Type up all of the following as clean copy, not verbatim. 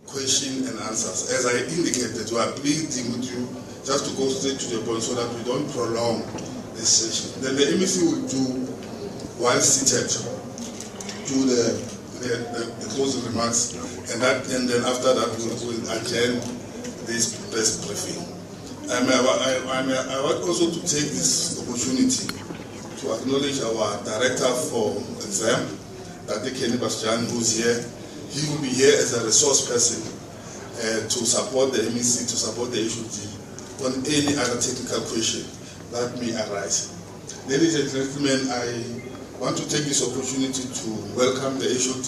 question and answers. As I indicated, we are pleading with you just to go straight to the point so that we don't prolong this session. Then the MEC will do, while seated, do the closing remarks, and then after that we'll adjourn this press briefing. I want also to take this opportunity to acknowledge our director for exam, Dr. Kenny Bastian, who's here. He will be here as a resource person to support the MEC, to support the HOD on any other technical question that may arise. Ladies and gentlemen, I want to take this opportunity to welcome the HOD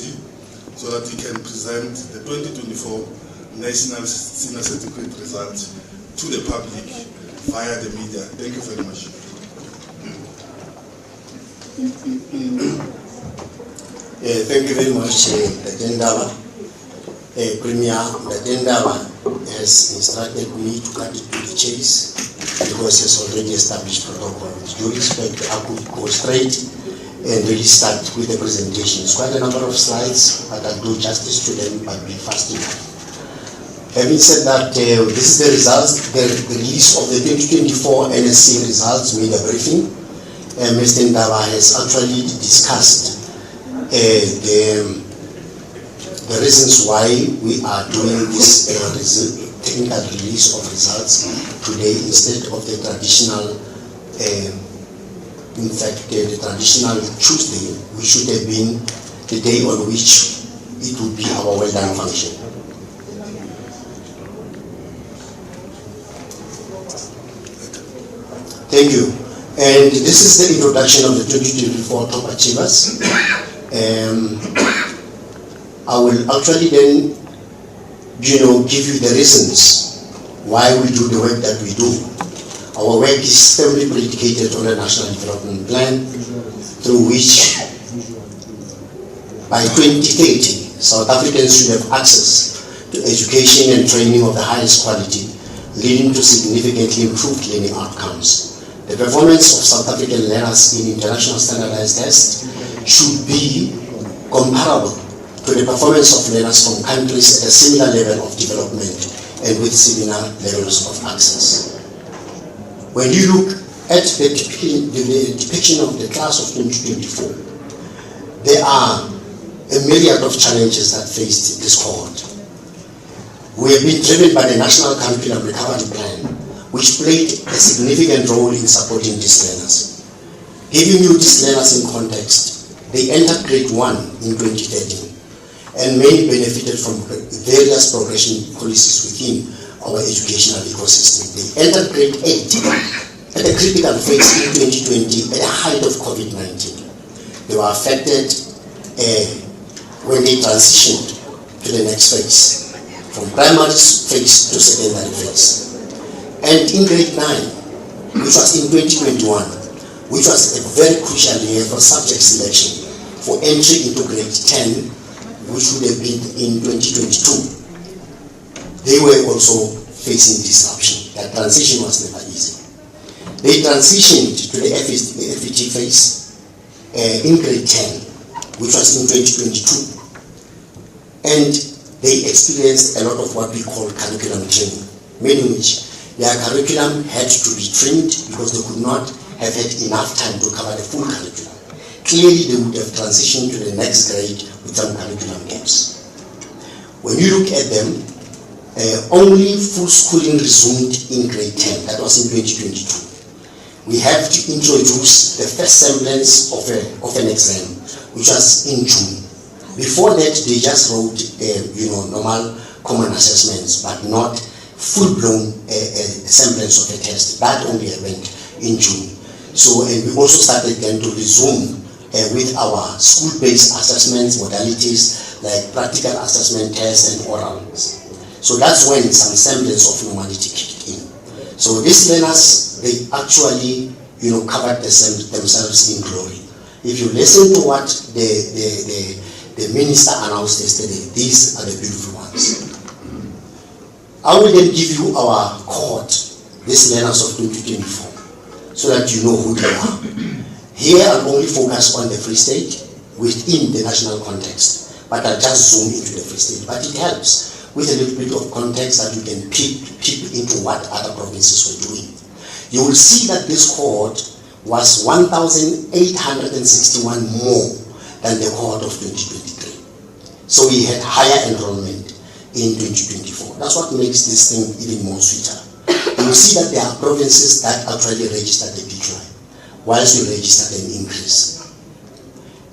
so that he can present the 2024 National Senior Certificate results to the public via the media. Thank you very much. Thank you very much, Ndaba. Premier Ndaba has instructed me to cut it to the chase because he has already established protocol. With due respect, I could go straight and really start with the presentation. It's quite a number of slides, but I'll do justice to them by being fast enough. Having said that, this is the results, the release of the 2024 NSC results made a briefing. Mr. Ndaba has actually discussed the reasons why we are doing this technical release of results today instead of the traditional, in fact, the traditional Tuesday, which should have been the day on which it would be our well-done function. Thank you. And this is the introduction of the 2024 top achievers. I will actually then, give you the reasons why we do the work that we do. Our work is firmly predicated on a national development plan through which by 2030, South Africans should have access to education and training of the highest quality, leading to significantly improved learning outcomes. The performance of South African learners in international standardized tests should be comparable to the performance of learners from countries at a similar level of development and with similar levels of access. When you look at the depiction of the class of 2024, there are a myriad of challenges that faced this cohort. We have been driven by the National Curriculum Recovery Plan, which played a significant role in supporting these learners. Giving you these learners in context, they entered grade 1 in 2013, and many benefited from various progression policies within our educational ecosystem. They entered grade 8 at a critical phase in 2020 at the height of COVID-19. They were affected when they transitioned to the next phase, from primary phase to secondary phase. And in grade 9, which was in 2021, which was a very crucial year for subject selection for entry into grade 10, which would have been in 2022, they were also facing disruption. That transition was never easy. They transitioned to the FET phase in grade 10, which was in 2022, and they experienced a lot of what we call curriculum training, meaning which their curriculum had to be trimmed because they could not have had enough time to cover the full curriculum. Clearly, they would have transitioned to the next grade with some curriculum gaps. When you look at them, only full schooling resumed in grade 10. That was in 2022. We have to introduce the first semblance of an exam, which was in June. Before that, they just wrote, normal common assessments, but not full-blown semblance of a test. That only happened in June. So, and we also started then to resume with our school-based assessments modalities like practical assessment tests and orals. So that's when some semblance of normality kicked in. So these learners, they actually, covered themselves in glory. If you listen to what the minister announced yesterday, these are the beautiful ones. I will then give you our cohort, these learners of 2024, so that you know who they are. Here I'll only focus on the Free State within the national context, but I'll just zoom into the Free State. But it helps with a little bit of context that you can peep into what other provinces were doing. You will see that this cohort was 1,861 more than the cohort of 2023. So we had higher enrollment in 2024. That's what makes this thing even more sweeter. You will see that there are provinces that actually registered a decline, whilst we registered an increase.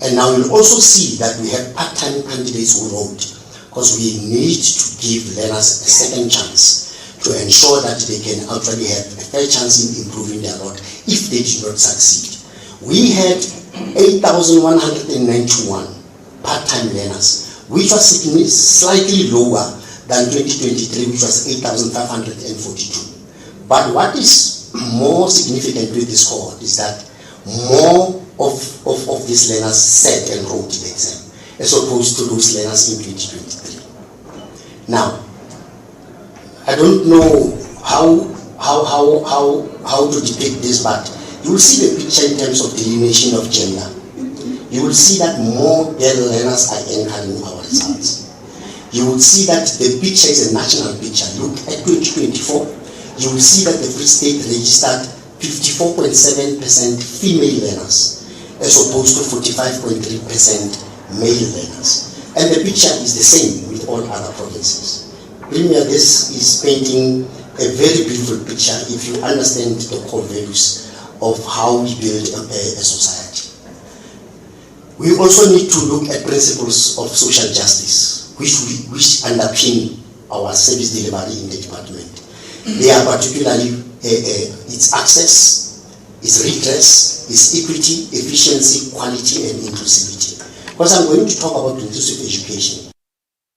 And now you'll also see that we have part-time candidates who wrote, because we need to give learners a second chance to ensure that they can actually have a fair chance in improving their lot if they did not succeed. We had 8,191 part-time learners, which was slightly lower than 2023, which was 8,542. But what is more significant with this cohort is that more of these learners sat and wrote the exam, as opposed to those learners in 2023. Now, I don't know how to depict this, but you will see the picture in terms of delineation of gender. You will see that more girl learners are anchoring our results. You will see that the picture is a national picture. Look at 2024. You will see that the Free State registered 54.7% female learners, as opposed to 45.3% male learners. And the picture is the same with all other provinces. Premier, this is painting a very beautiful picture if you understand the core values of how we build a society. We also need to look at principles of social justice, which underpin our service delivery in the department. They are particularly its access, its redress, its equity, efficiency, quality, and inclusivity. Because I'm going to talk about inclusive education.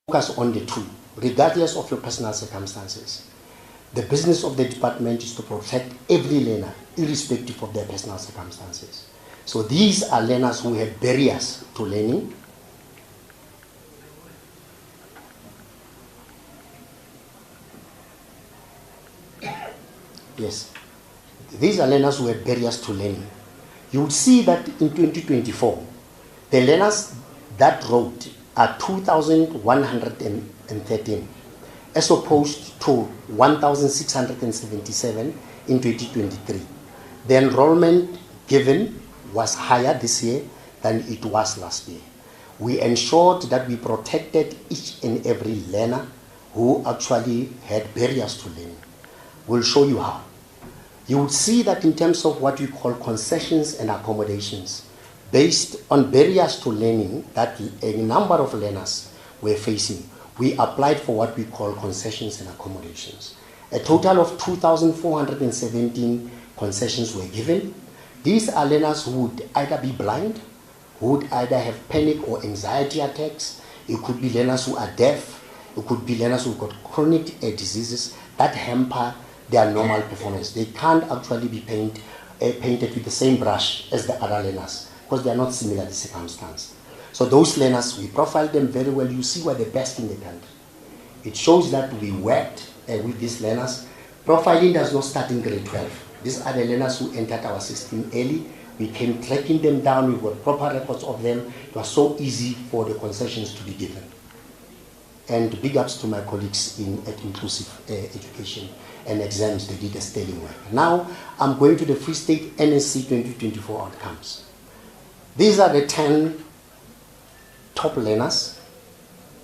Focus on the two, regardless of your personal circumstances. The business of the department is to protect every learner, irrespective of their personal circumstances. So these are learners who have barriers to learning. Yes, these are learners who have barriers to learning. You will see that in 2024, the learners that wrote are 2,113, as opposed to 1,677 in 2023. The enrollment given was higher this year than it was last year. We ensured that we protected each and every learner who actually had barriers to learning. We'll show you how. You would see that in terms of what we call concessions and accommodations, based on barriers to learning that a number of learners were facing, we applied for what we call concessions and accommodations. A total of 2,417 concessions were given. These are learners who would either be blind, who would either have panic or anxiety attacks. It could be learners who are deaf. It could be learners who've got chronic diseases that hamper their normal performance. They can't actually be painted with the same brush as the other learners because they are not similarly circumstanced. So those learners, we profiled them very well. You see, we're the best in the country. It shows that we worked with these learners. Profiling does not start in grade 12. These are the learners who entered our system early. We came tracking them down. We got proper records of them. It was so easy for the concessions to be given. And big ups to my colleagues at Inclusive Education and Exams. They did a sterling work. Now I'm going to the Free State NSC 2024 outcomes. These are the 10 top learners,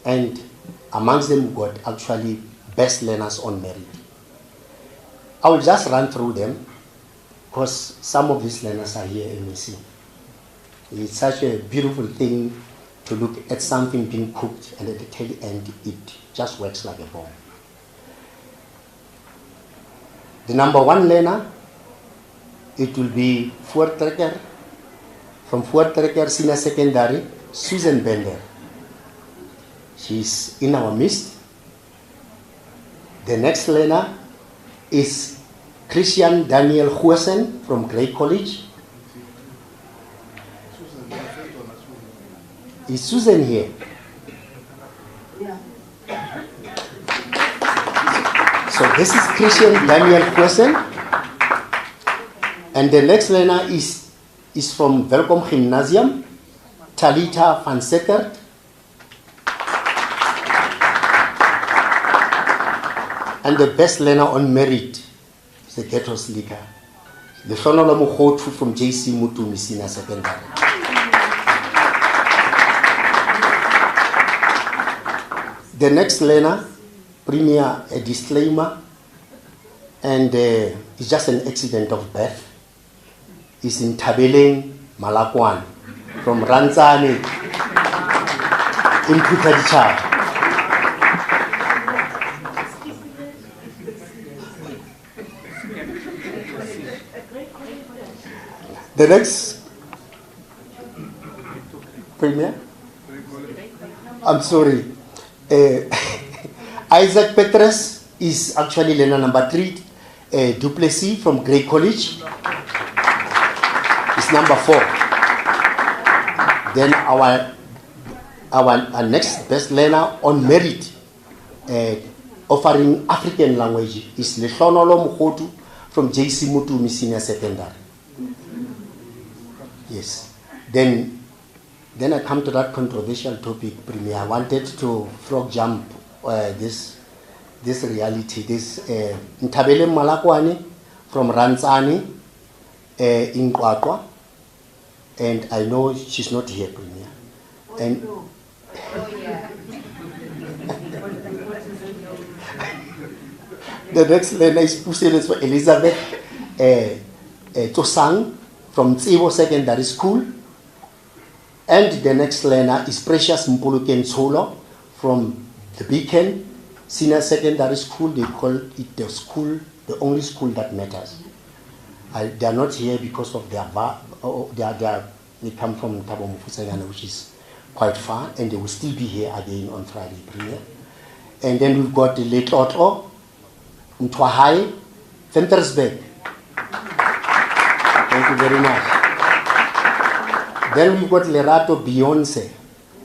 and amongst them we got actually best learners on merit. I will just run through them because some of these learners are here in MSc. It's such a beautiful thing to look at something being cooked and at the tail end it just works like a bomb. The number one learner, it will be Voortrekker, from Voortrekker Senior Secondary, Susan Bender. She's in our midst. The next learner is Christian Daniel Goosen from Grey College. Is Susan here? Yeah. So this is Christian Daniel Goosen. And the next learner is from Welkom Gymnasium, Talita van Settert. And the best learner on merit is the ghetto slicker. The Shonolo Mukhotu from JC Mutumi Senior Secondary. The next learner, premier, a disclaimer, and it's just an accident of birth, is in Tabeleng Malakwan from Ranzani in Putadichar. The next premier, I'm sorry, Isaac Petrus is actually learner number 3, Duplessis from Grey College is number 4. Then our next best learner on merit, offering African language, is Leshonolo Mukhotu from JC Mutumi Senior Secondary. Yes. Then I come to that controversial topic, Premier. I wanted to frog jump this reality. This Ntabele Malakwani from Ranzani in Kwakwa, and I know she's not here, Premier. And Oh, yeah. the next learner is Puseles for Elizabeth Tosang from Tsibo Secondary School. And the next learner is Precious Mpuluken Tsolo from the Beacon Senior Secondary School. They call it the school, the only school that matters. They are not here because of they come from Thabo Mofusanyane, which is quite far, and they will still be here again on Friday, Premier. And then we've got the late Otto, Mtwahai, Ventersburg. Thank you very much. Then we've got Lerato Beyonce,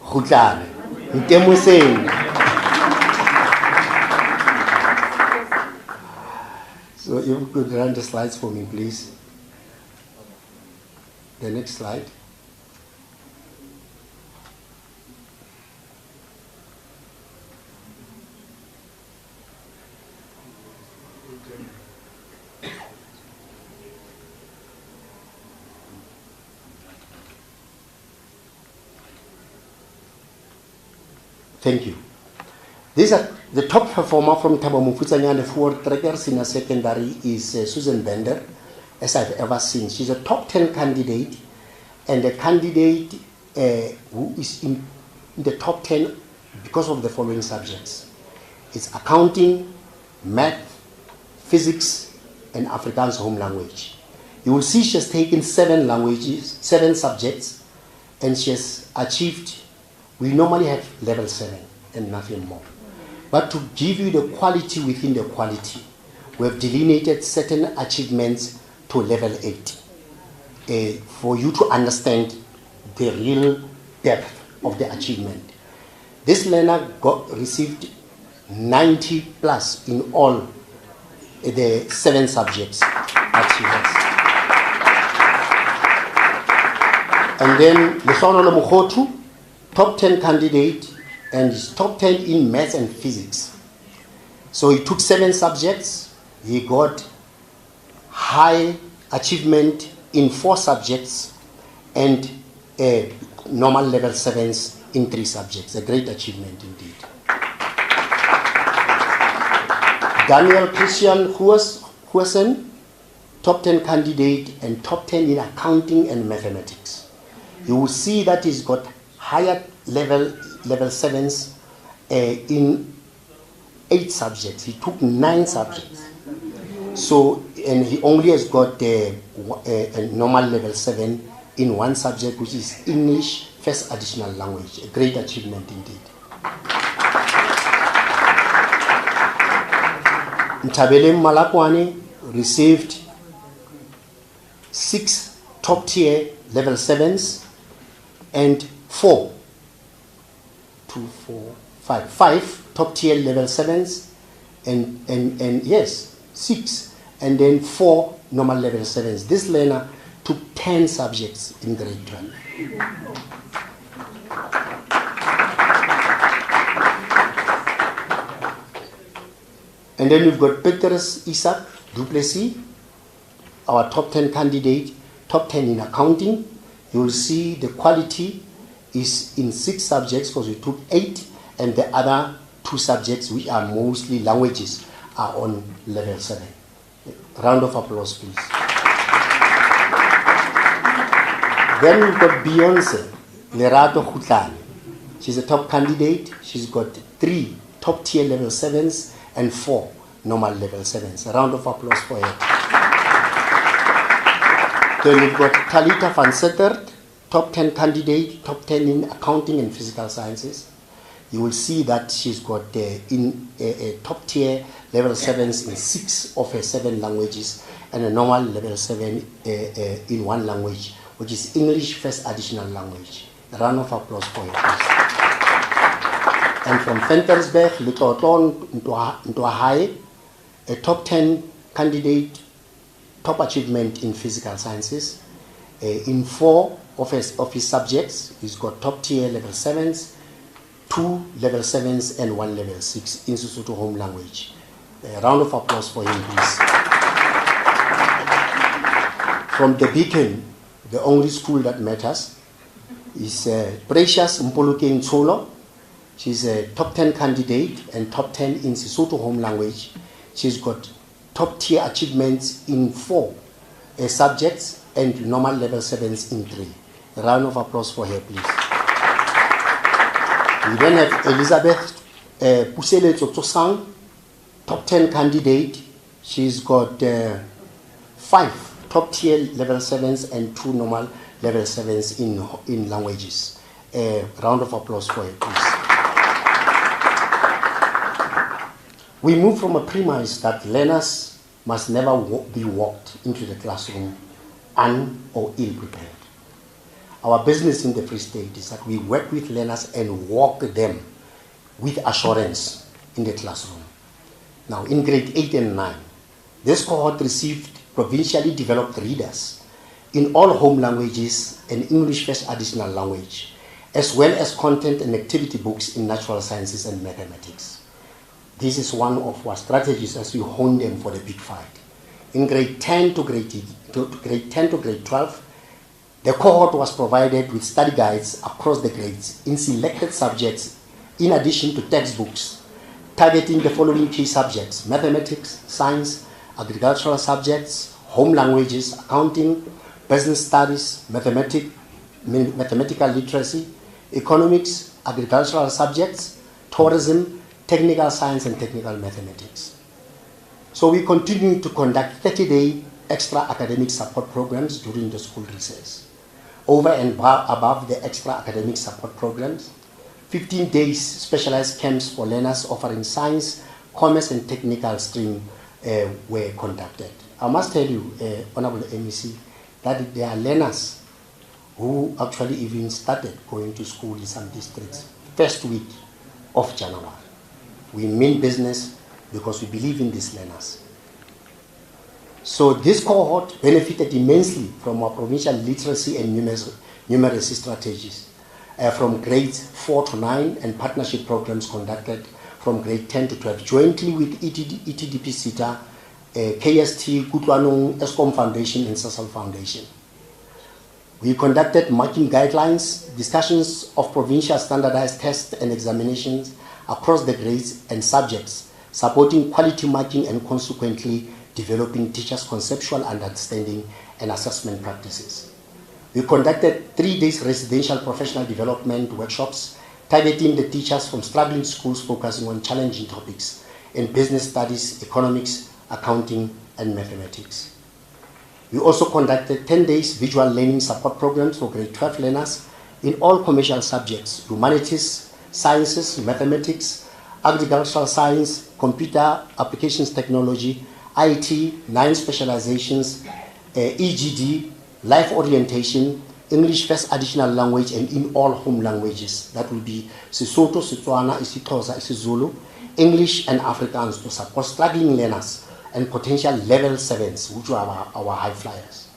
Hutlane, Ntemuseng. So if you could run the slides for me, please. The next slide. Thank you. These are the top performer from Thabo Mofusanyane for Tracker Senior Secondary is Susan Bender, as I've ever seen. She's a top 10 candidate, and a candidate who is in the top 10 because of the following subjects. It's accounting, math, physics, and Afrikaans home language. You will see she has taken 7 subjects, and she has achieved. We normally have level 7 and nothing more. But to give you the quality within the quality, we have delineated certain achievements to level 8 for you to understand the real depth of the achievement. This learner received 90 plus in all the 7 subjects that she has. And then Leshonolo Mukhotu, top 10 candidate, and is top 10 in maths and physics. So he took 7 subjects. He got high achievement in 4 subjects and normal level 7s in 3 subjects. A great achievement indeed. Daniel Christian Huasen, top 10 candidate and top 10 in accounting and mathematics. You will see that he's got higher level 7s in 8 subjects. He took 9 subjects. So, and he only has got a normal level 7 in 1 subject, which is English, first additional language. A great achievement indeed. Ntabele Malakwane received 6 top tier level 7s and 5 top tier level 7s and yes, 6 and then 4 normal level 7s. This learner took 10 subjects in grade 12. And then we've got Petrus Isaac Duplessis, our top 10 candidate, top 10 in accounting. You will see the quality is in 6 subjects because we took 8, and the other 2 subjects, which are mostly languages, are on level 7. Round of applause, please. Then we've got Beyonce Lerato Khutlane. She's a top candidate. She's got 3 top tier level 7s and 4 normal level 7s. A round of applause for her. Then we've got Talita van Settert, top 10 candidate, top 10 in accounting and physical sciences. You will see that she's got in a top tier level 7s in 6 of her 7 languages and a normal level 7 in 1 language, which is English first additional language. A round of applause for her, please. And from Ventersberg, Lutoton Ntoahai, a top 10 candidate, top achievement in physical sciences. In 4 of his subjects, he's got top tier level 7s, 2 level 7s, and 1 level 6 in Sesotho home language. A round of applause for him, please. From the Beacon, the only school that matters, is Precious Mpoluke Ntsholo. She's a top 10 candidate and top 10 in Sesotho home language. She's got top tier achievements in 4 subjects and normal level 7s in 3. A round of applause for her, please. We then have Elizabeth Pusele Tsotosang, top 10 candidate. She's got 5 top tier level 7s and 2 normal level 7s in languages. A round of applause for her, please. We move from a premise that learners must never be walked into the classroom or ill-prepared. Our business in the Free State is that we work with learners and walk them with assurance in the classroom. Now, in grade 8 and 9, this cohort received provincially developed readers in all home languages and English first additional language, as well as content and activity books in natural sciences and mathematics. This is one of our strategies as we hone them for the big fight. In grade 10 to grade 12, the cohort was provided with study guides across the grades in selected subjects, in addition to textbooks, targeting the following key subjects: mathematics, science, agricultural subjects, home languages, accounting, business studies, mathematical literacy, economics, agricultural subjects, tourism, technical science, and technical mathematics. So we continue to conduct 30-day extra academic support programs during the school recess. Over and above the extra academic support programs, 15 days specialized camps for learners offering science, commerce, and technical stream were conducted. I must tell you, Honorable MEC, that there are learners who actually even started going to school in some districts first week of January. We mean business because we believe in these learners. So this cohort benefited immensely from our provincial literacy and numeracy strategies from grades 4 to 9 and partnership programs conducted from grade 10 to 12 jointly with ETDP SITA, KST, Kutuanong, ESCOM Foundation, and Sasal Foundation. We conducted marking guidelines, discussions of provincial standardized tests and examinations across the grades and subjects, supporting quality marking and consequently developing teachers' conceptual understanding and assessment practices. We conducted 3 days residential professional development workshops targeting the teachers from struggling schools focusing on challenging topics in business studies, economics, accounting, and mathematics. We also conducted 10 days visual learning support programs for grade 12 learners in all commercial subjects: humanities, sciences, mathematics, agricultural science, computer applications technology, IT, 9 specializations, EGD, life orientation, English first additional language, and in all home languages. That will be Sesotho, Setswana, isiXhosa, isiZulu, English, and Afrikaans to support struggling learners and potential level 7s, which are our high flyers.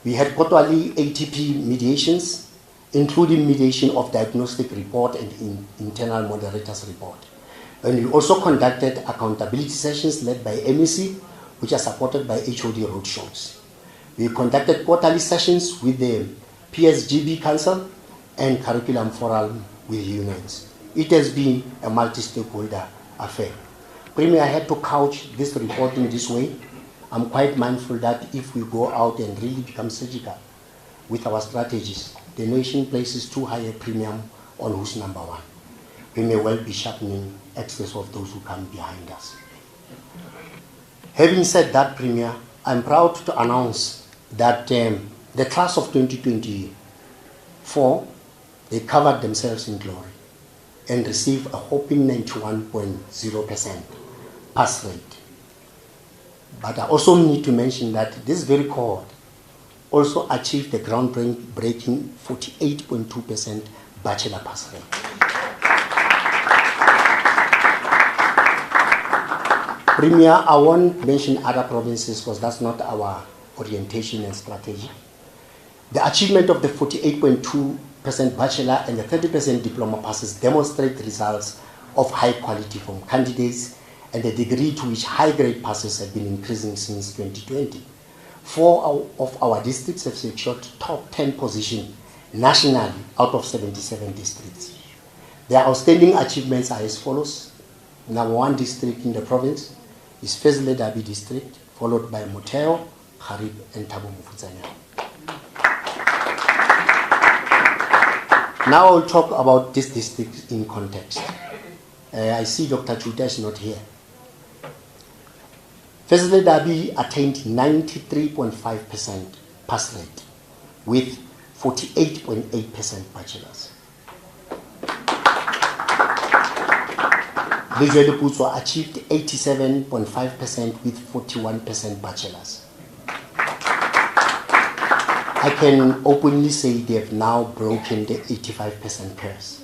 We had quarterly ATP mediations, including mediation of diagnostic report and internal moderators report. And we also conducted accountability sessions led by MEC, which are supported by HOD roadshows. We conducted quarterly sessions with the PSGB Council and curriculum forum with unions. It has been a multi-stakeholder affair. Premier, I had to couch this report in this way. I'm quite mindful that if we go out and really become surgical with our strategies, the nation places too high a premium on who's number one. We may well be sharpening excess of those who come behind us. Having said that, Premier, I'm proud to announce that the class of 2024, they covered themselves in glory and received a whopping 91.0% pass rate. But I also need to mention that this very cohort also achieved the groundbreaking 48.2% bachelor pass rate. Premier, I won't mention other provinces because that's not our orientation and strategy. The achievement of the 48.2% bachelor and the 30% diploma passes demonstrate results of high quality from candidates and the degree to which high-grade passes have been increasing since 2020. 4 of our districts have secured top 10 position nationally out of 77 districts. Their outstanding achievements are as follows. Number 1 district in the province is Fezile Dabi district, followed by Moteo, Harib, and Thabo Mofokeng. Now I'll talk about this district in context. I see Dr. Chuta is not here. Fezile Dabi attained 93.5% pass rate with 48.8% bachelors. Visually Putswa achieved 87.5% with 41% bachelors. I can openly say they have now broken the 85% curse.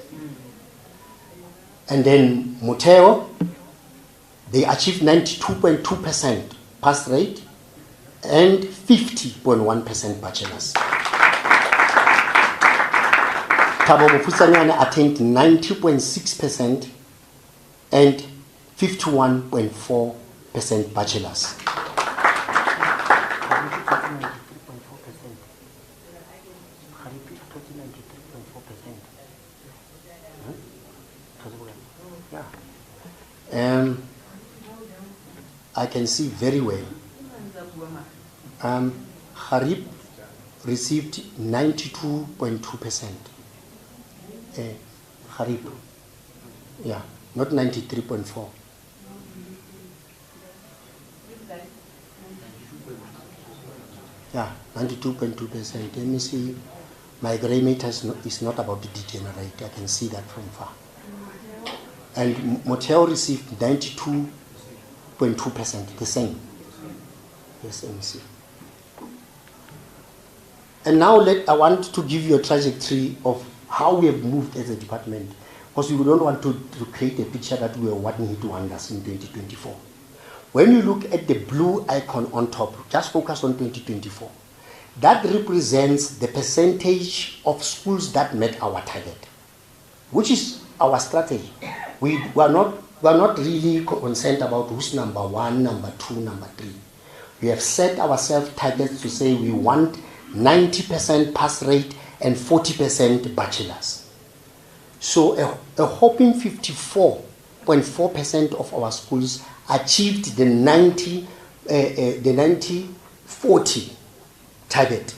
And then Moteo, they achieved 92.2% pass rate and 50.1% bachelors. Thabo Mofokeng attained 90.6% and 51.4% bachelors. I can see very well. Harib received 92.2%. Harib, yeah, not 93.4. Yeah, 92.2%. Let me see. My gray meter is not about to degenerate. I can see that from far. And Moteo received 92.2%, the same. Yes, let me see. And now I want to give you a trajectory of how we have moved as a department, because we don't want to create a picture that we are one-hit wonders in 2024. When you look at the blue icon on top, just focus on 2024. That represents the percentage of schools that met our target, which is our strategy. We are not really concerned about who's number 1, number 2, number 3. We have set ourselves targets to say we want 90% pass rate and 40% bachelors. So a whopping 54.4% of our schools achieved the 90-40 target,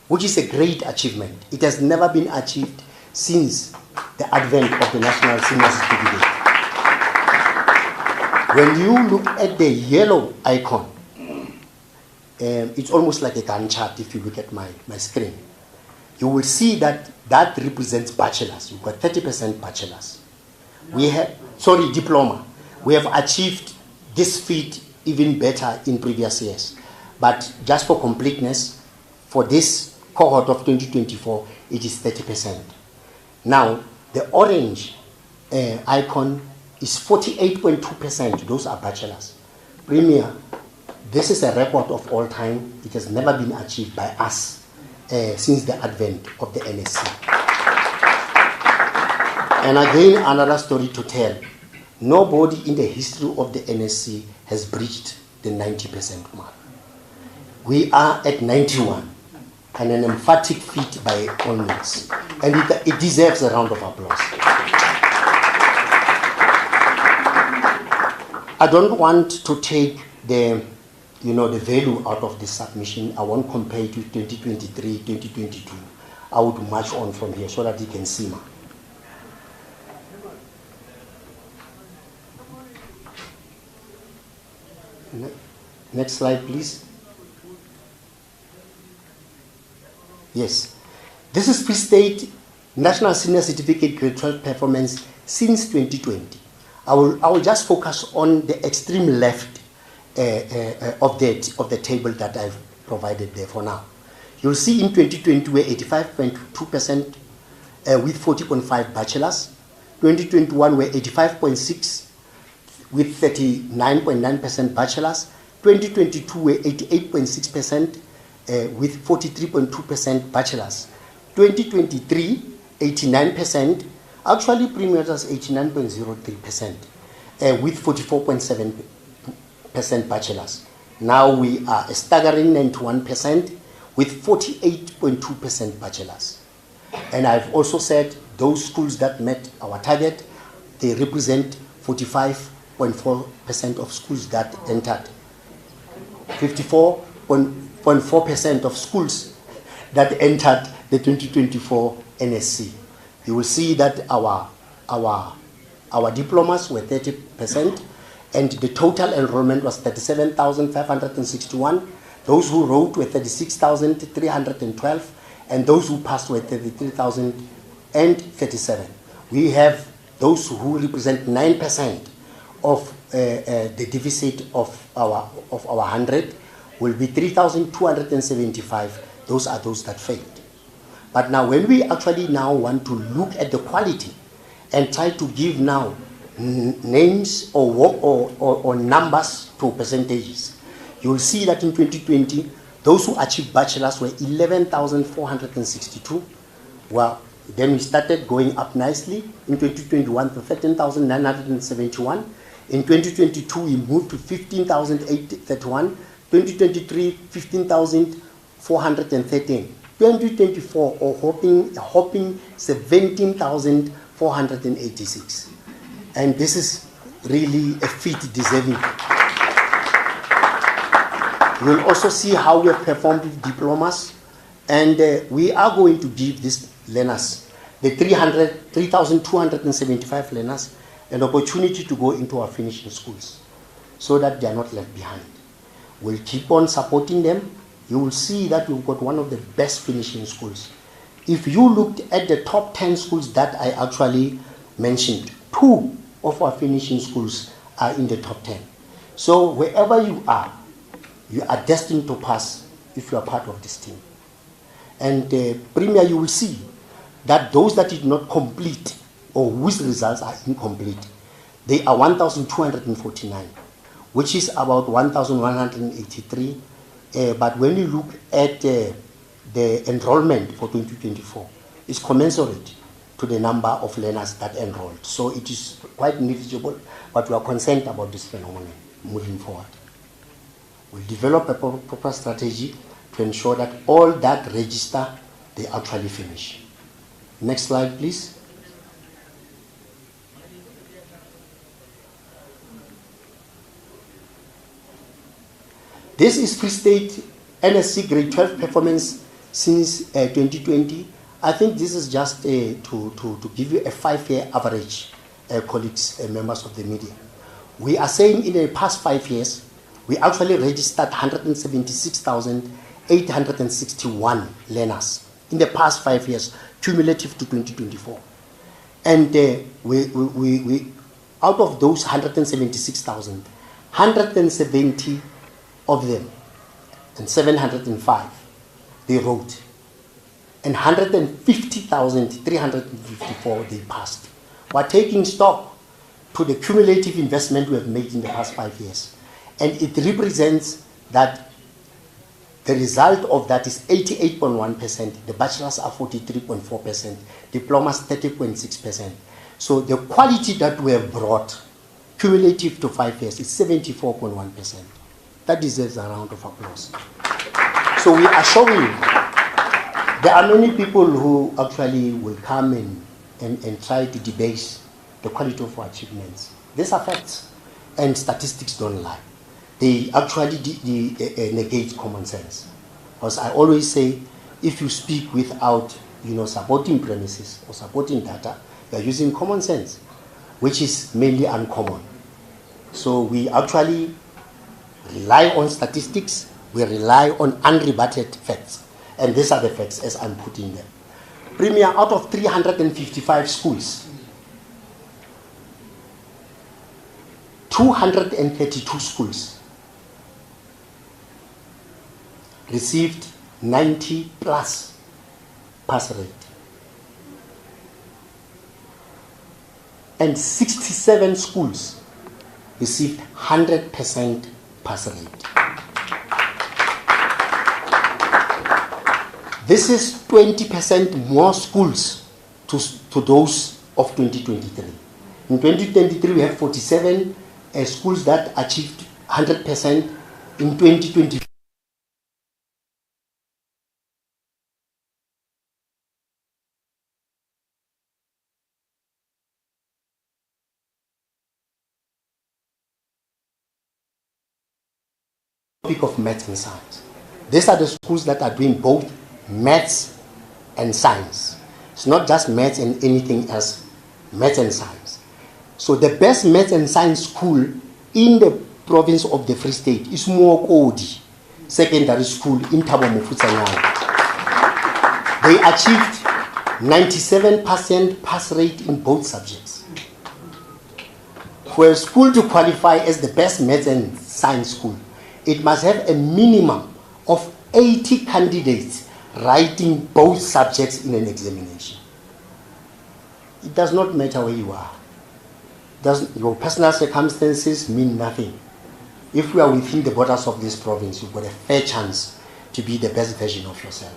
which is a great achievement. It has never been achieved since the advent of the National Senior Certificate. When you look at the yellow icon, it's almost like a Gantt chart if you look at my screen. You will see that represents bachelors. You've got 30% bachelors. Diploma. We have achieved this feat even better in previous years. But just for completeness, for this cohort of 2024, it is 30%. Now, the orange icon is 48.2%. Those are bachelors. Premier, this is a record of all time. It has never been achieved by us since the advent of the NSC. And again, another story to tell. nobody in the history of the NSC has breached the 90% mark. We are at 91, and an emphatic feat by all means. And it deserves a round of applause. I don't want to take the value out of this submission. I won't compare it with 2023, 2022. I would march on from here so that you can see more. Next slide, please. Yes. This is Free State National Senior Certificate Grade 12 performance since 2020. I will just focus on the extreme left of the table that I've provided there for now. You'll see in 2020 we're 85.2% with 40.5 bachelors. 2021 we're 85.6 with 39.9% bachelors. 2022 we're 88.6% with 43.2% bachelors. 2023 89%. Actually, premium was 89.03% with 44.7% bachelors. Now we are a staggering 91% with 48.2% bachelors. And I've also said those schools that met our target, they represent 45.4% of schools that entered. 54.4% of schools that entered the 2024 NSC. You will see that our diplomas were 30%, and the total enrollment was 37,561. Those who wrote were 36,312, and those who passed were 33,037. We have those who represent 9% of the deficit of our 100 will be 3,275. Those are those that failed. But now when we actually now want to look at the quality and try to give now names or numbers to percentages, you will see that in 2020, those who achieved bachelors were 11,462. Well, then we started going up nicely. In 2021 to 13,971. In 2022, we moved to 15,831. 2023, 15,413. 2024, or hoping 17,486. And this is really a feat deserving. You'll also see how we have performed with diplomas, and we are going to give these learners, the 3,275 learners, an opportunity to go into our finishing schools so that they are not left behind. We'll keep on supporting them. You will see that we've got one of the best finishing schools. If you looked at the top 10 schools that I actually mentioned, 2 of our finishing schools are in the top 10. So wherever you are destined to pass if you are part of this team. And Premier, you will see that those that did not complete or whose results are incomplete, they are 1,249, which is about 1,183. But when you look at the enrollment for 2024, it's commensurate to the number of learners that enrolled. So it is quite negligible, but we are concerned about this phenomenon moving forward. We'll develop a proper strategy to ensure that all that register, they actually finish. Next slide, please. This is Free State NSC Grade 12 performance since 2020. I think this is just to give you a 5-year average, colleagues and members of the media. We are saying in the past 5 years, we actually registered 176,861 learners in the past 5 years, cumulative to 2024. And we out of those 176,000, 170 of them, and 705, they wrote. And 150,354, they passed. We're taking stock to the cumulative investment we have made in the past 5 years. And it represents that the result of that is 88.1%, the bachelors are 43.4%, diplomas 30.6%. So the quality that we have brought cumulative to 5 years, is 74.1%. That deserves a round of applause. So we are showing there are many people who actually will come and try to debase the quality of our achievements. These are facts, and statistics don't lie. They actually negate common sense. Because I always say, if you speak without supporting premises or supporting data, you are using common sense, which is mainly uncommon. So we actually rely on statistics, we rely on unrebutted facts. And these are the facts as I'm putting them. Premier, out of 355 schools, 232 schools received 90 plus pass rate. And 67 schools received 100% pass rate. This is 20% more schools to those of 2023. In 2023, we have 47 schools that achieved 100%. In 2024, of maths and science. These are the schools that are doing both maths and science. It's not just maths and anything else, maths and science. So the best maths and science school in the province of the Free State is Muokodi Secondary School in Thabo Mofutsanyane. They achieved 97% pass rate in both subjects. For a school to qualify as the best maths and science school, it must have a minimum of 80 candidates writing both subjects in an examination. It does not matter where you are. Your personal circumstances mean nothing. If you are within the borders of this province, you've got a fair chance to be the best version of yourself.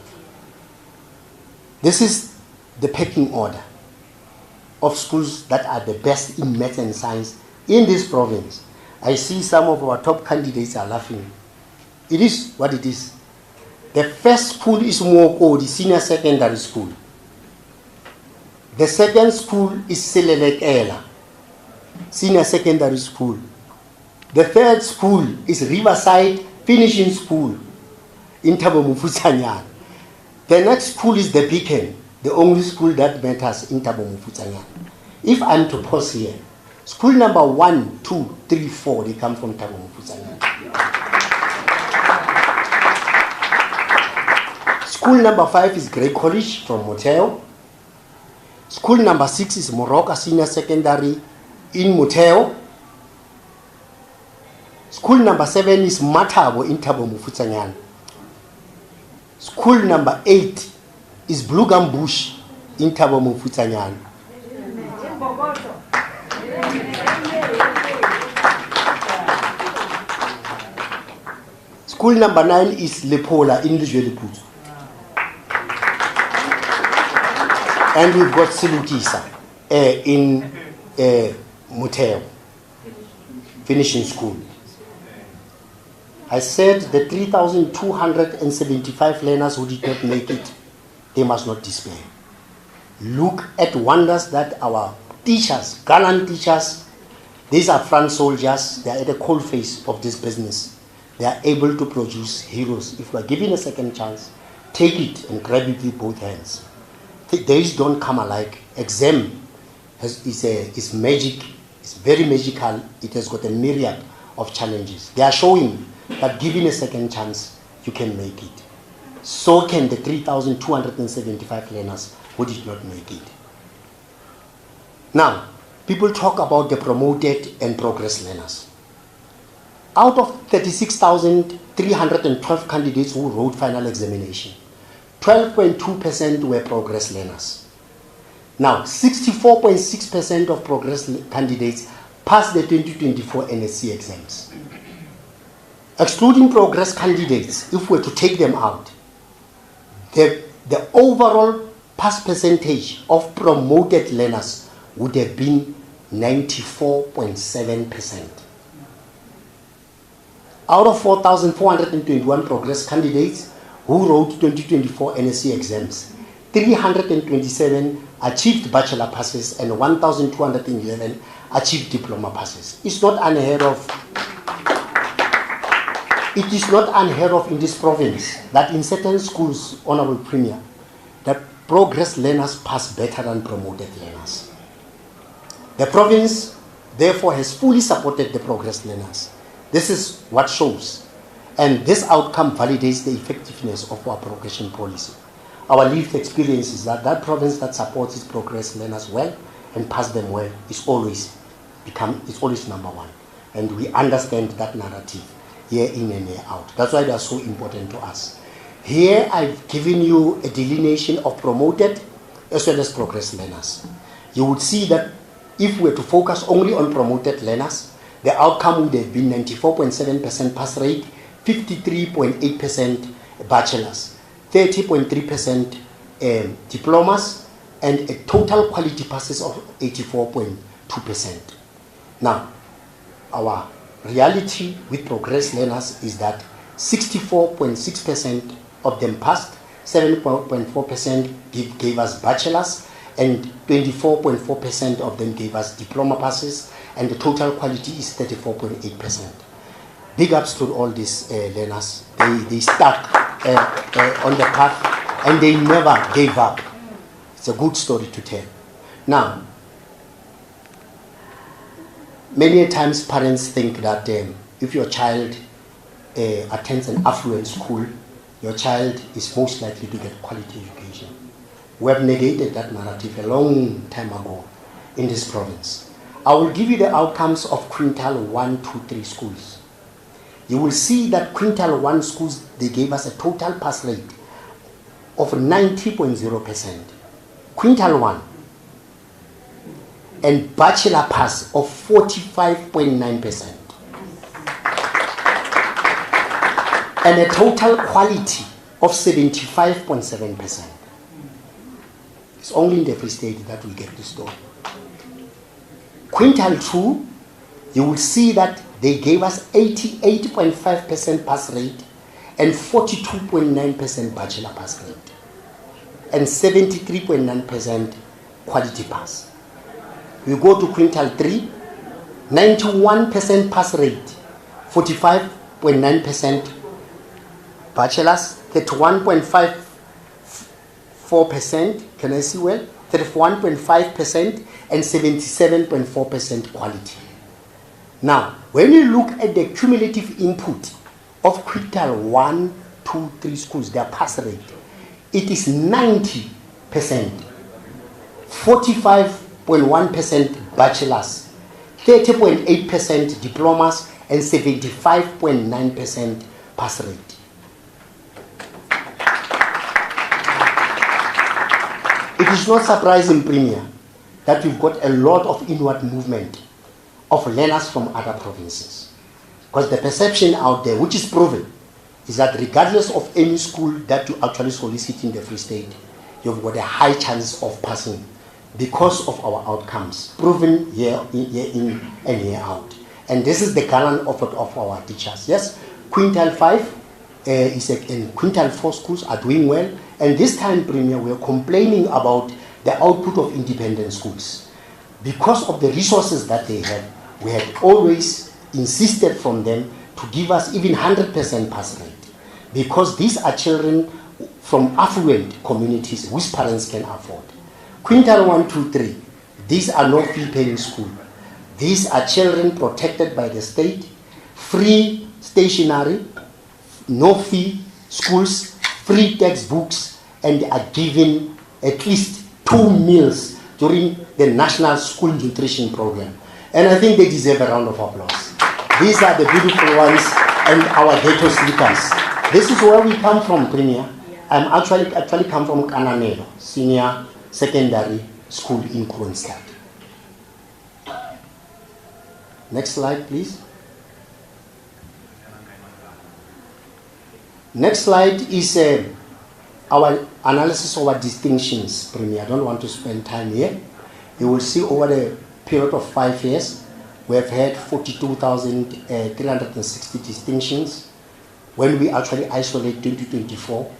This is the pecking order of schools that are the best in maths and science in this province. I see some of our top candidates are laughing. It is what it is. The first school is Muoko, the senior secondary school. The second school is Selelekela, senior secondary school. The third school is Riverside Finishing School in Thabo Mofutsanyane. The next school is the Beacon, the only school that matters in Thabo Mofutsanyane. If I'm to pause here, school number 1, 2, 3, 4, they come from Thabo Mofutsanyane. School number 5 is Grey College from Motheo. School number 6 is Moroka Senior Secondary in Motheo. School number 7 is Matabo in Thabo Mofutsanyane. School number 8 is Blue Gum Bush in Thabo Mofutsanyane. School number 9 is Lepola in Lejweleputu. And we've got Silukisa in Motheo, finishing school. I said the 3,275 learners who did not make it, they must not despair. Look at wonders that our teachers, gallant teachers, these are front soldiers, they are at the coal face of this business. They are able to produce heroes. If we are given a second chance, take it and grab it with both hands. Days don't come alike. Exam is magic, it's very magical. It has got a myriad of challenges. They are showing that given a second chance, you can make it. So can the 3,275 learners who did not make it. Now, people talk about the promoted and progress learners. Out of 36,312 candidates who wrote final examination, 12.2% were progress learners. Now, 64.6% of progress candidates passed the 2024 NSC exams. Excluding progress candidates, if we were to take them out, the overall pass percentage of promoted learners would have been 94.7%. Out of 4,421 progress candidates who wrote 2024 NSC exams, 327 achieved bachelor passes and 1,211 achieved diploma passes. It's not unheard of. It is not unheard of in this province that in certain schools, Honorable Premier, that progress learners pass better than promoted learners. The province, therefore, has fully supported the progress learners. This is what shows. And this outcome validates the effectiveness of our progression policy. Our lived experience is that that province that supports its progress learners well and pass them well is always number one. And we understand that narrative year in and year out. That's why they are so important to us. Here I've given you a delineation of promoted as well as progress learners. You would see that if we were to focus only on promoted learners, the outcome would have been 94.7% pass rate, 53.8% bachelors, 30.3% diplomas, and a total quality passes of 84.2%. Now, our reality with progress learners is that 64.6% of them passed, 7.4% gave us bachelors, and 24.4% of them gave us diploma passes, and the total quality is 34.8%. Big ups to all these learners. They stuck on the path and they never gave up. It's a good story to tell. Now, many times parents think that if your child attends an affluent school, your child is most likely to get quality education. We have negated that narrative a long time ago in this province. I will give you the outcomes of Quintile 1, 2, 3 schools. You will see that Quintile 1 schools, they gave us a total pass rate of 90.0%. Quintile 1. And bachelor pass of 45.9%. And a total quality of 75.7%. It's only in the Free State that we get this story. Quintile 2, you will see that they gave us 88.5% pass rate and 42.9% bachelor pass rate and 73.9% quality pass. We go to Quintile 3, 91% pass rate, 45.9% bachelors, 31.54%, can I see well? 31.5% and 77.4% quality. Now, when you look at the cumulative input of Quintile 1, 2, 3 schools, their pass rate, it is 90%, 45.1% bachelors, 30.8% diplomas, and 75.9% pass rate. It is not surprising, Premier, that we've got a lot of inward movement of learners from other provinces. Because the perception out there, which is proven, is that regardless of any school that you actually solicit in the Free State, you've got a high chance of passing because of our outcomes, proven year in and year out. And this is the gallant effort of our teachers. Yes, Quintile 5 and Quintile 4 schools are doing well. And this time, Premier, we are complaining about the output of independent schools. Because of the resources that they have, we had always insisted from them to give us even 100% pass rate. Because these are children from affluent communities whose parents can afford. Quintile 1, 2, 3, these are no fee-paying schools. These are children protected by the state, free stationery, no fee schools, free textbooks, and are given at least 2 meals during the National School Nutrition Program. And I think they deserve a round of applause. These are the beautiful ones and our ghetto sleepers. This is where we come from, Premier. I'm actually come from Kananelo, Senior Secondary School in Kroonstad. Next slide, please. Next slide is our analysis of our distinctions, Premier. I don't want to spend time here. You will see over the period of 5 years, we have had 42,360 distinctions. When we actually isolate 2024,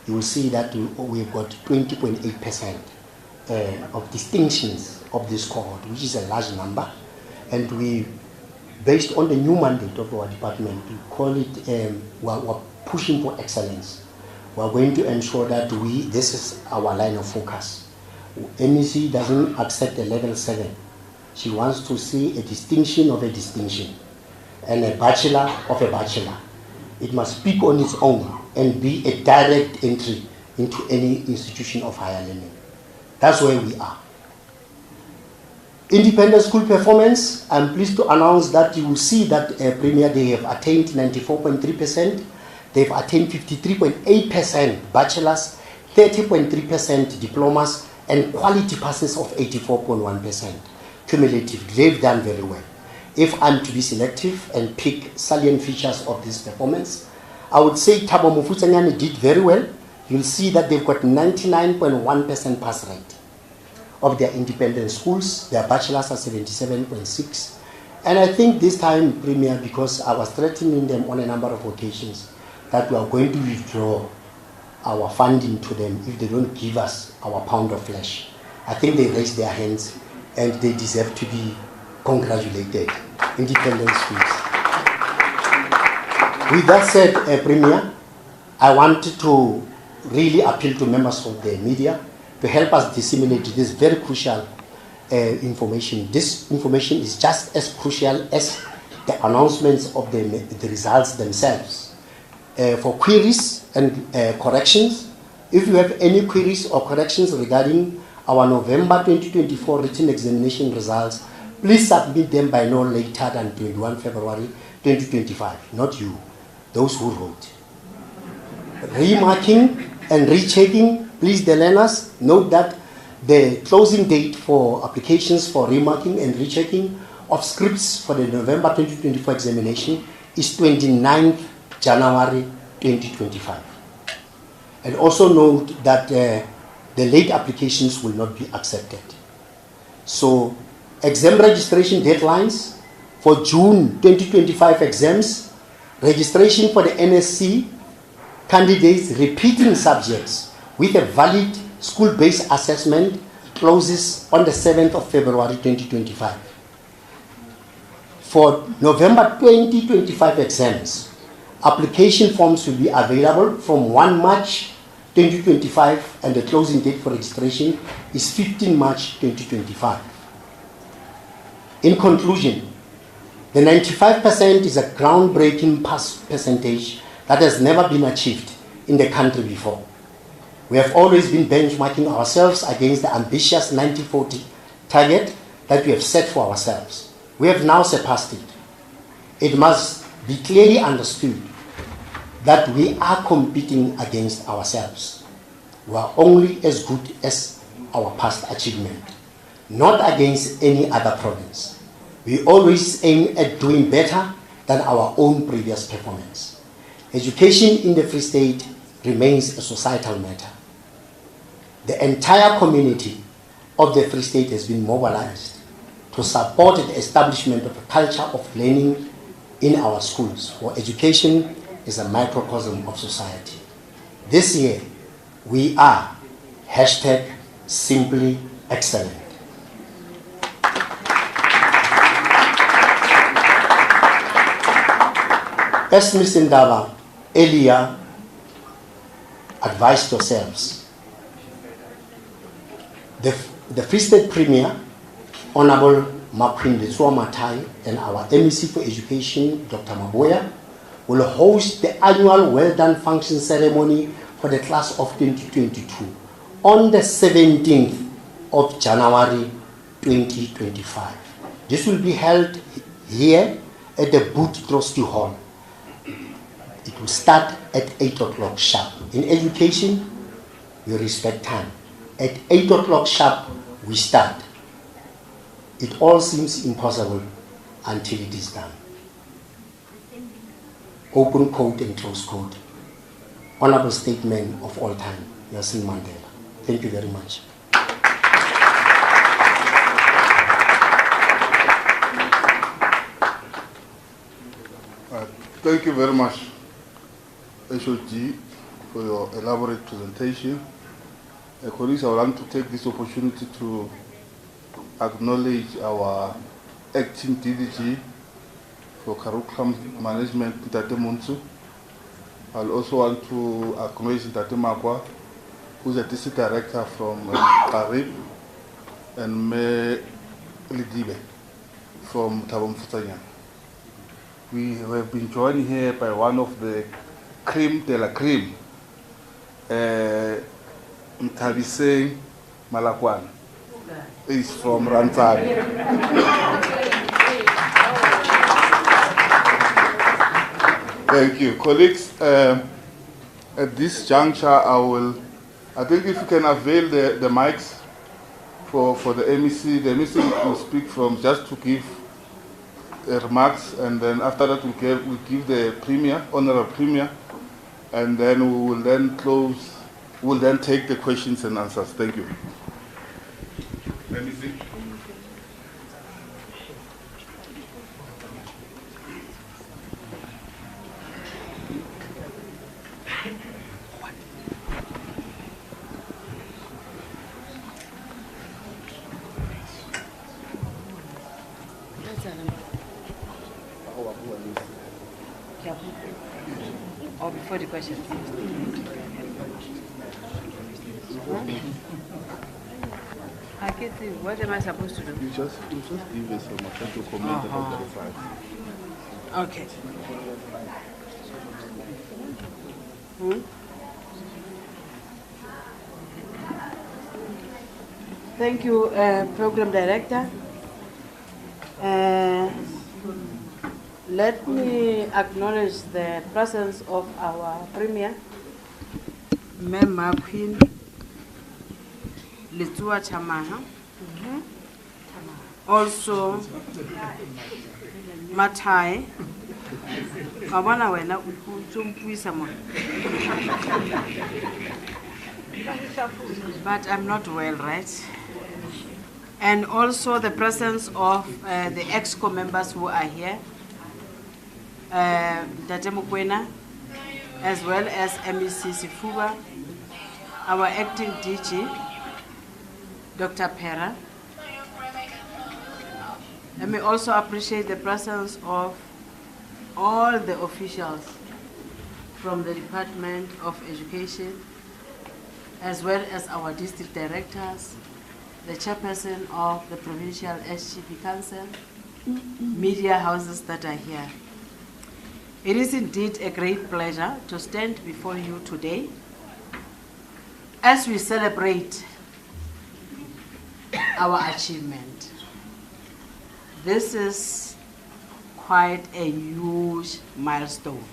you will see that we've got 20.8% of distinctions of this cohort, which is a large number. And we, based on the new mandate of our department, we call it, we're pushing for excellence. We're going to ensure that this is our line of focus. MEC doesn't accept a level 7. She wants to see a distinction of a distinction and a bachelor of a bachelor. It must speak on its own and be a direct entry into any institution of higher learning. That's where we are. Independent school performance, I'm pleased to announce that you will see that Premier, they have attained 94.3%, they've attained 53.8% bachelors, 30.3% diplomas, and quality passes of 84.1%. Cumulative, they've done very well. If I'm to be selective and pick salient features of this performance, I would say Thabo Mofutsenyane did very well. You'll see that they've got 99.1% pass rate of their independent schools. Their bachelors are 77.6%. And I think this time, Premier, because I was threatening them on a number of occasions that we are going to withdraw our funding to them if they don't give us our pound of flesh. I think they raised their hands and they deserve to be congratulated. Independent schools. With that said, Premier, I wanted to really appeal to members of the media to help us disseminate this very crucial information. This information is just as crucial as the announcements of the results themselves. For queries and corrections, if you have any queries or corrections regarding our November 2024 written examination results, please submit them by no later than 21 February 2025, not you, those who wrote. Remarking and rechecking, please, the learners, note that the closing date for applications for remarking and rechecking of scripts for the November 2024 examination is 29th January 2025. And also note that the late applications will not be accepted. So, exam registration deadlines for June 2025 exams, registration for the NSC candidates repeating subjects with a valid school-based assessment closes on the 7th of February 2025. For November 2025 exams, application forms will be available from 1 March 2025 and the closing date for registration is 15 March 2025. In conclusion, the 95% is a groundbreaking pass percentage that has never been achieved in the country before. We have always been benchmarking ourselves against the ambitious 90-40 target that we have set for ourselves. We have now surpassed it. It must be clearly understood that we are competing against ourselves. We are only as good as our past achievement, not against any other province. We always aim at doing better than our own previous performance. Education in the Free State remains a societal matter. The entire community of the Free State has been mobilized to support the establishment of a culture of learning in our schools, for education is a microcosm of society. This year, we are #simply excellent. As Ms. Ndaba earlier advised yourselves, the Free State Premier, Honorable Maphinde Matai, and our MEC for Education, Dr. Maboya, will host the annual Well Done Function ceremony for the class of 2022 on the 17th of January 2025. This will be held here at the Boot Trustee Hall. It will start at 8 o'clock sharp. In education, we respect time. At 8 o'clock sharp, we start. It all seems impossible until it is done. Open quote and close quote. Honorable statement of all time, Nelson Mandela. Thank you very much. Thank you very much, HOG, for your elaborate presentation. Colleagues, I would like to take this opportunity to acknowledge our acting DDG for curriculum management, Ntate Monsu. I'll also want to acknowledge Ntate Makwa, who's a district director from Karib, and Me Lidibe from Thabo Mofokeng. We have been joined here by one of the cream de la cream, Mtabise Malakwan. Is from Rantzane. Thank you. Colleagues, at this juncture, I think if you can avail the mics for the MEC will speak from just to give remarks, and then after that we'll give the Premier, Honorable Premier, and then we will then close, we'll then take the questions and answers. Thank you. MEC. Or before the question. What am I supposed to do? You just give us a chance to comment about the slides. Okay. Thank you, Program Director. Let me acknowledge the presence of our Premier, Member Queen Letua Chamaha. Also, Matai. But I'm not well, right? And also the presence of the EXCO members who are here, Tate Mokoena, as well as MEC Sifuba, our acting DG, Dr. Pera. Let me also appreciate the presence of all the officials from the Department of Education, as well as our district directors, the chairperson of the Provincial SGP Council, media houses that are here. It is indeed a great pleasure to stand before you today as we celebrate our achievement. This is quite a huge milestone.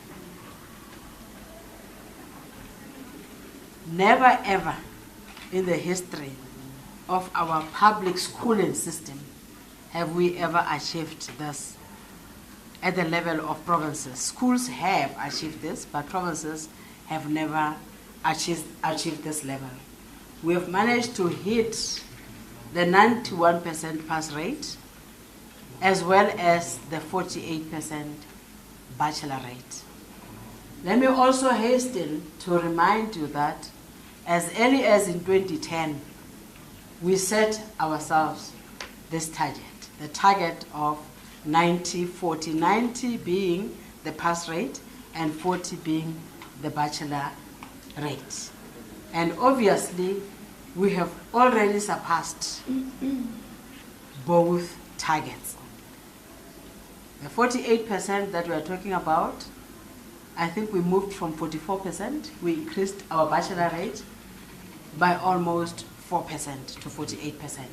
Never ever in the history of our public schooling system have we ever achieved this at the level of provinces. Schools have achieved this, but provinces have never achieved this level. We have managed to hit the 91% pass rate, as well as the 48% bachelor rate. Let me also hasten to remind you that as early as in 2010, we set ourselves this target, the target of 90-40, 90 being the pass rate and 40 being the bachelor rate. And obviously, we have already surpassed both targets. The 48% that we are talking about, I think we moved from 44%. We increased our bachelor rate by almost 4% to 48%.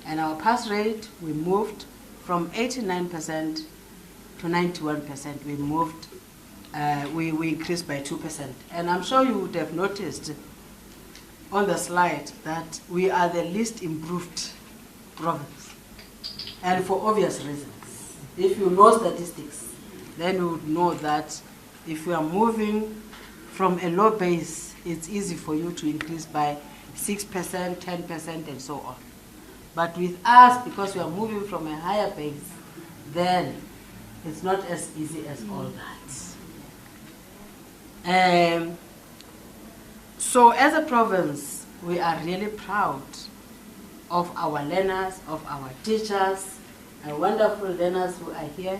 And our pass rate, we moved from 89% to 91%. We moved, we increased by 2%. And I'm sure you would have noticed on the slide that we are the least improved province. And for obvious reasons. If you know statistics, then you would know that if we are moving from a low base, it's easy for you to increase by 6%, 10%, and so on. But with us, because we are moving from a higher base, then It's not as easy as all that. So as a province, we are really proud of our learners, of our teachers, our wonderful learners who are here,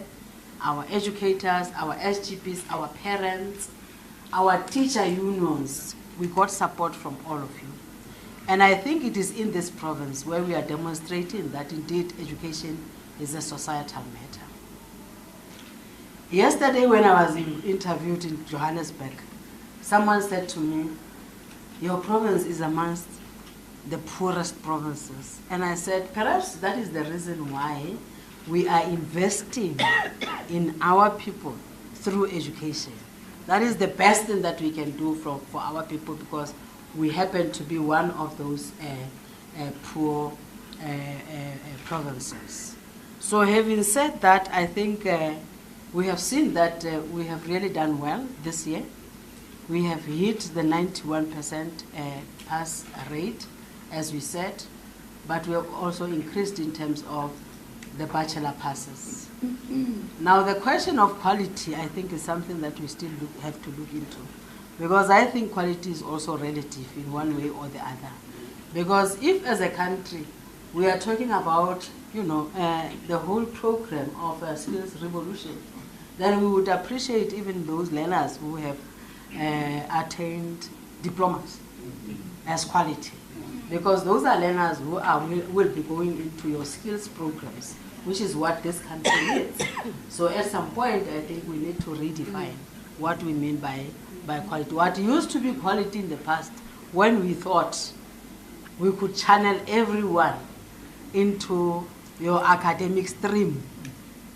our educators, our SGPs, our parents, our teacher unions. We got support from all of you. And I think it is in this province where we are demonstrating that indeed education is a societal matter. Yesterday when I was interviewed in Johannesburg, someone said to me, your province is amongst the poorest provinces. And I said, perhaps that is the reason why we are investing in our people through education. That is the best thing that we can do for our people, because we happen to be one of those poor provinces. So having said that, I think we have seen that we have really done well this year. We have hit the 91% pass rate, as we said, but we have also increased in terms of the bachelor passes. Now the question of quality, I think, is something that we still have to look into, because I think quality is also relative in one way or the other. Because if as a country we are talking about, the whole program of a skills revolution, then we would appreciate even those learners who have attained diplomas as quality, because those are learners who will be going into your skills programs, which is what this country needs. So at some point, I think we need to redefine what we mean by quality. What used to be quality in the past, when we thought we could channel everyone into your academic stream,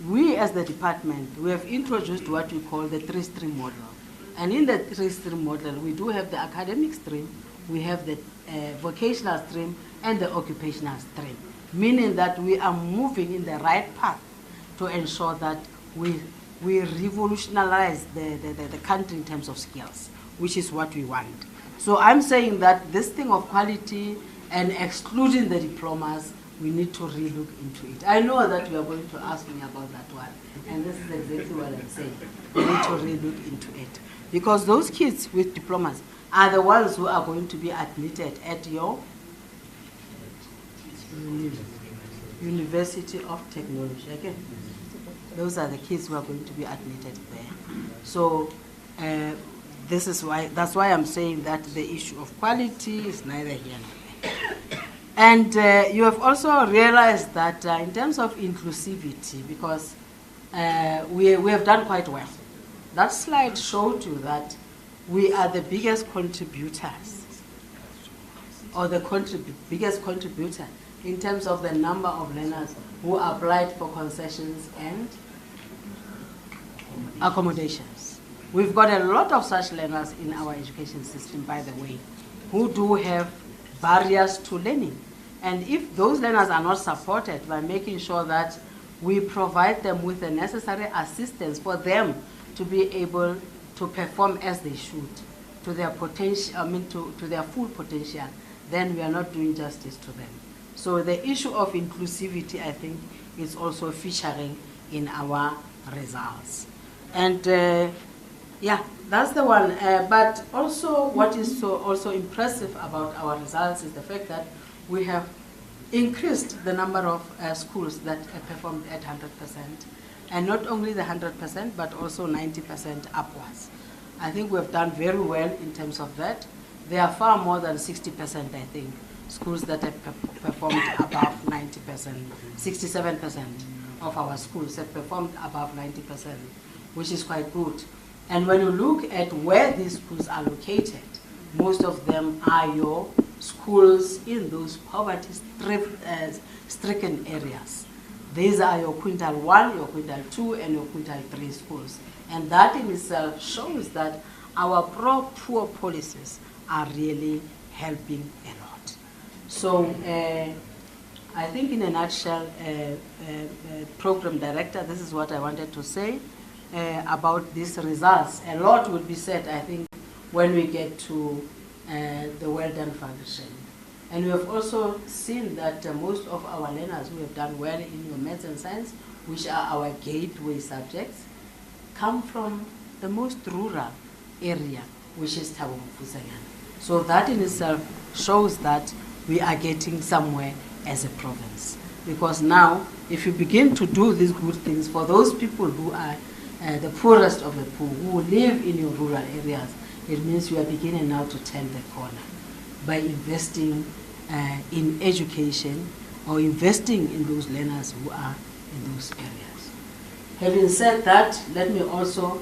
we as the department, we have introduced what we call the three-stream model. And in the three-stream model, we do have the academic stream, we have the vocational stream, and the occupational stream, meaning that we are moving in the right path to ensure that we revolutionize the country in terms of skills, which is what we want. So I'm saying that this thing of quality and excluding the diplomas, we need to relook into it. I know that you are going to ask me about that one, and this is exactly what I'm saying. We need to relook into it. Because those kids with diplomas are the ones who are going to be admitted at your University of Technology. Again, those are the kids who are going to be admitted there. So that's why I'm saying that the issue of quality is neither here nor there. And you have also realized that in terms of inclusivity, because we have done quite well. That slide showed you that we are the biggest contributors, or the biggest contributor in terms of the number of learners who applied for concessions and accommodations. We've got a lot of such learners in our education system, by the way, who do have barriers to learning. And if those learners are not supported by making sure that we provide them with the necessary assistance for them to be able to perform as they should, to their potential, to their full potential, then we are not doing justice to them. So the issue of inclusivity, I think, is also featuring in our results. And yeah, that's the one. But also what is also impressive about our results is the fact that we have increased the number of schools that performed at 100%. And not only the 100%, but also 90% upwards. I think we've done very well in terms of that. There are far more than 60%, I think, schools that have performed above 90%. 67% of our schools have performed above 90%, which is quite good. And when you look at where these schools are located, most of them are your schools in those poverty-stricken areas. These are your Quintile 1, your Quintile 2, and your Quintile 3 schools. And that in itself shows that our pro-poor policies are really helping a lot. So I think in a nutshell, Program Director, this is what I wanted to say about these results. A lot will be said, I think, when we get to the Well Done Foundation. And we have also seen that most of our learners who have done well in your maths and science, which are our gateway subjects, come from the most rural area, which is Thabo Mofusanyana. So that in itself shows that we are getting somewhere as a province. Because now, if you begin to do these good things for those people who are the poorest of the poor, who live in your rural areas, it means you are beginning now to turn the corner by investing in education or investing in those learners who are in those areas. Having said that, let me also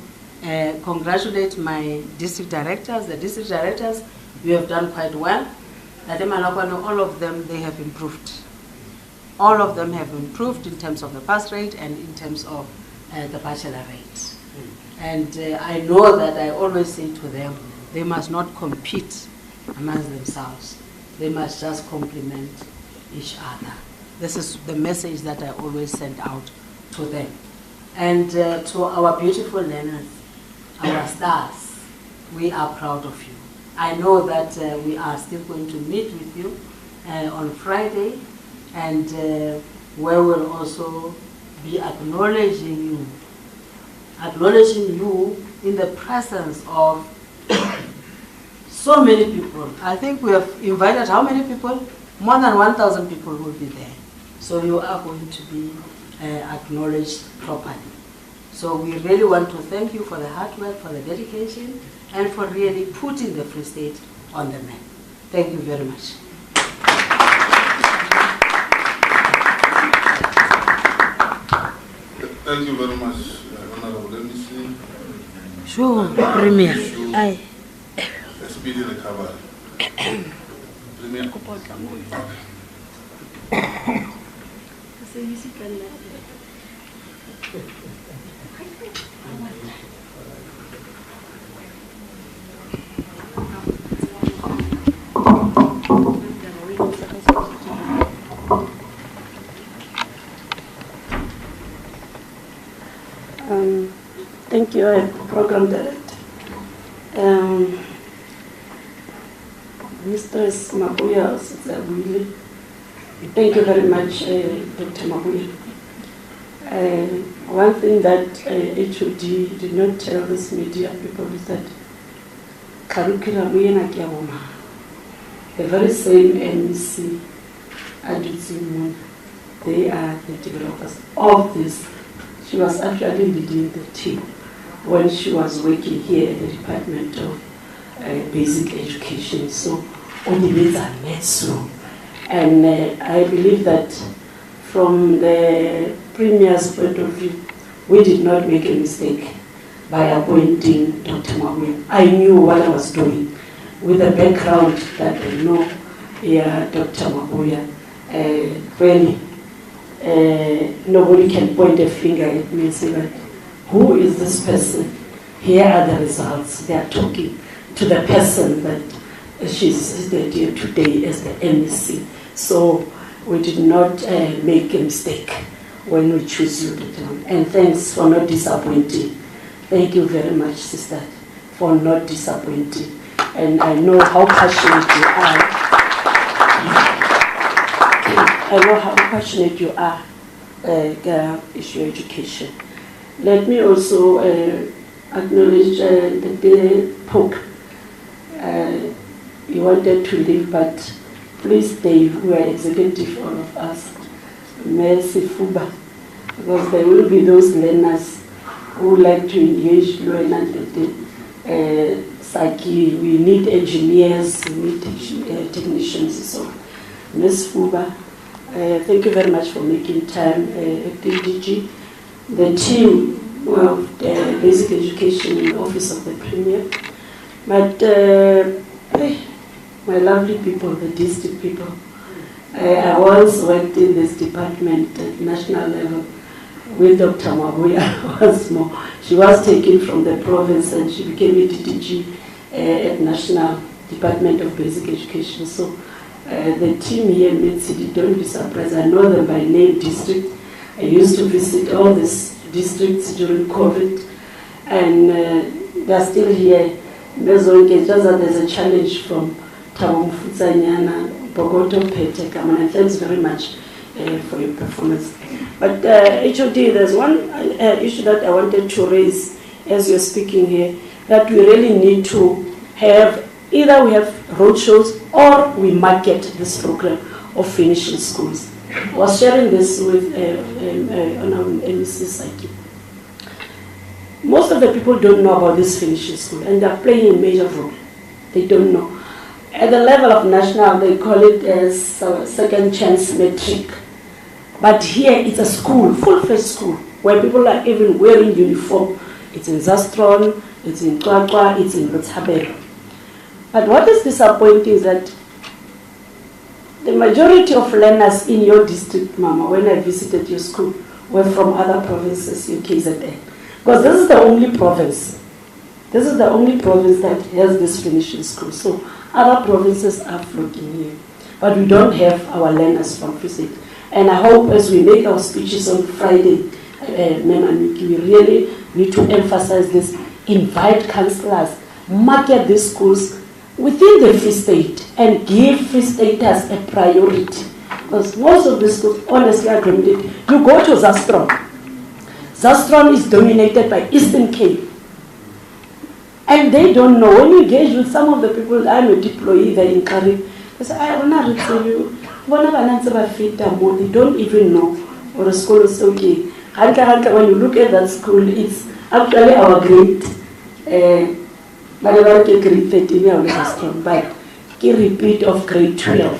congratulate my district directors. The district directors, we have done quite well. All of them, they have improved. All of them have improved in terms of the pass rate and in terms of the bachelor rate. And I know that I always say to them, they must not compete amongst themselves. They must just complement each other. This is the message that I always send out to them. And to our beautiful learners, our stars, we are proud of you. I know that we are still going to meet with you on Friday, and we will also be acknowledging you in the presence of so many people. I think we have invited how many people? More than 1,000 people will be there. So you are going to be acknowledged properly. So we really want to thank you for the hard work, for the dedication, and for really putting the Free State on the map. Thank you very much. Thank you very much, Honorable. Let me see. Sure, Premier. Aye. Speedy recovery. Premier. Thank you, Program Director. Mistress Mabuya, thank you very much, Dr. Mabuya. One thing that HOD did not tell this media people is that curriculum, the very same MEC, they are the developers of this. She was actually leading the team when she was working here at the Department of Basic Education. So, and I believe that from the Premier's point of view, we did not make a mistake by appointing Dr. Mabuya. I knew what I was doing with the background that I know. Yeah, Dr. Mabuya, really. Nobody can point a finger at me and say, like, who is this person? Here are the results. They are talking to the person that she's seated here today as the MEC. So we did not make a mistake when we choose you. And thanks for not disappointing. Thank you very much, sister, for not disappointing. And I know how passionate you are. I know how passionate you are issue education. Let me also acknowledge the Pope. He wanted to leave, but please stay. We are executive, all of us. Merci Fuba, because there will be those learners who like to engage Saki. We need engineers, we need technicians. So, Ms. Fuba, thank you very much for making time at DDG. The team of the Basic Education in the Office of the Premier. But my lovely people, the district people, I once worked in this department at national level with Dr. Mabuya once more. She was taken from the province and she became a DDG at National Department of Basic Education. So the team here in Mid-City, don't be surprised. I know them by name, district. I used to visit all these districts during COVID, and they're still here. Just that there's a challenge from Thabo Mofusanyana Bogoto Petekaman, and thanks very much for your performance. But HOD, there's one issue that I wanted to raise as you're speaking here, that we really need to have, either we have roadshows or we market this program of finishing schools. I was sharing this with on our MEC site. Most of the people don't know about this finishing school, and they're playing a major role. They don't know. At the level of national, they call it as second chance matric. But here it's a school, full-fledged school, where people are even wearing uniform. It's in Zastron, it's in Kwakwa, it's in Botshabelo. But what is disappointing is that the majority of learners in your district, Mama, when I visited your school, were from other provinces in KZN. Because this is the only province. This is the only province that has this finishing school. So other provinces are flocking here. But we don't have our learners from Free State. And I hope as we make our speeches on Friday, we really need to emphasize this. Invite councillors, market these schools within the Free State and give Free Staters a priority. Because most of these schools, honestly, are limited. You go to Zastron. Zastron is dominated by Eastern Cape. And they don't know. When you engage with some of the people, I'm a deployee there in Karib, they say, I will not tell you. They don't even know or the school is okay. When you look at that school, it's actually our grade. Grade 13, but a repeat of grade 12.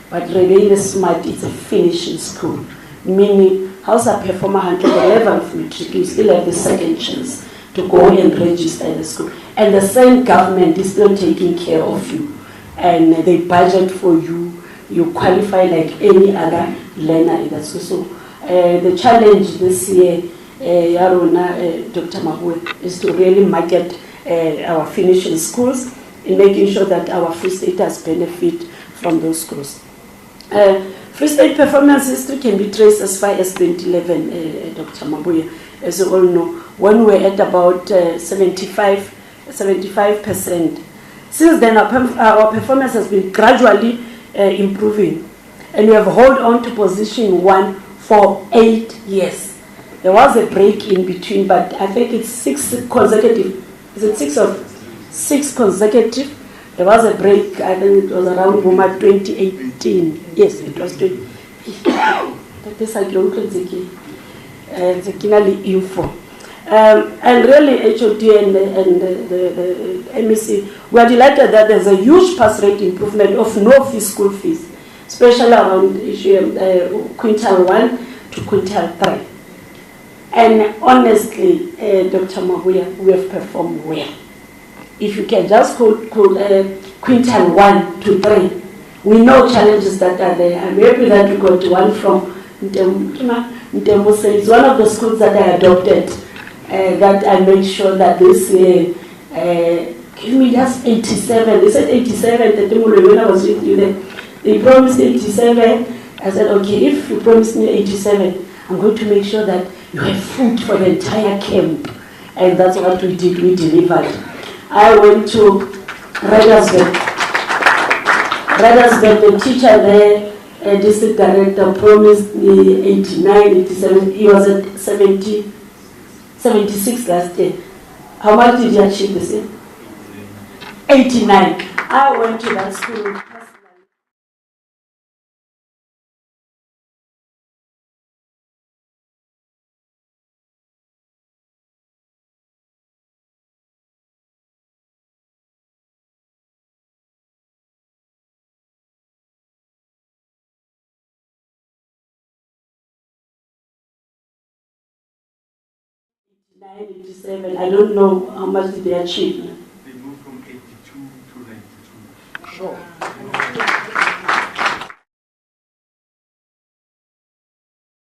But really smart, it's a finishing school. Meaning, how's a performer at the level of matric, you still have the second chance to go and register in the school. And the same government is still taking care of you. And they budget for you. You qualify like any other learner in that school. So the challenge this year, Dr. Mahue, is to really market our finishing schools in making sure that our Free Staters benefit from those schools. Free State performance history can be traced as far as 2011, Dr. Mabuya. As you all know, when we're at about 75%. Since then, our performance has been gradually improving, and we have held on to position 1 for 8 years. There was a break in between, but I think it's 6 consecutive. Is it 6 or 6 consecutive? There was a break, I think it was around 2018. Yes, it was 20. Info. And really, HOD and the MEC, we are delighted that there's a huge pass rate improvement of no fee school fees, especially around Quintile 1 to Quintile 3. And honestly, Dr. Mabuya, we have performed well. If you can just quote Quintile 1 to 3, we know challenges that are there. I'm happy that we got one from Ntembuse. It's one of the schools that I adopted. That I made sure that this year, give me just 87. They said 87, when I was with you there. They promised 87. I said, okay, if you promise me 87, I'm going to make sure that you have food for the entire camp. And that's what we did, we delivered. I went to Redersburg. The teacher there, district director, promised me 89, 87. He was at 76 last year. How much did you achieve this year? 89. I went to that school personally. I don't know how much did they achieve. They moved from 82 to 92. Sure.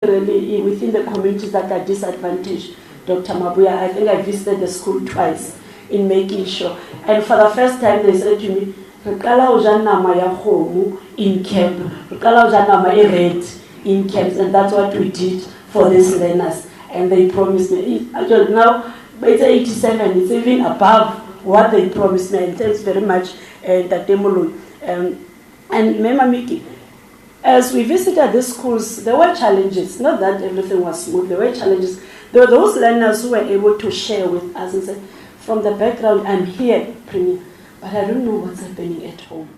Really, within the communities that are disadvantaged, Dr. Mabuya, I think I visited the school twice in making sure. And for the first time, they said to me, in camp, in camps, and that's what we did for these learners. And they promised me, actually now, it's 87, it's even above what they promised me. And thanks very much, Tatemulu. And Mema Miki, as we visited these schools, there were challenges. Not that everything was smooth, there were challenges. There were those learners who were able to share with us and say, from the background, I'm here, Premier, but I don't know what's happening at home.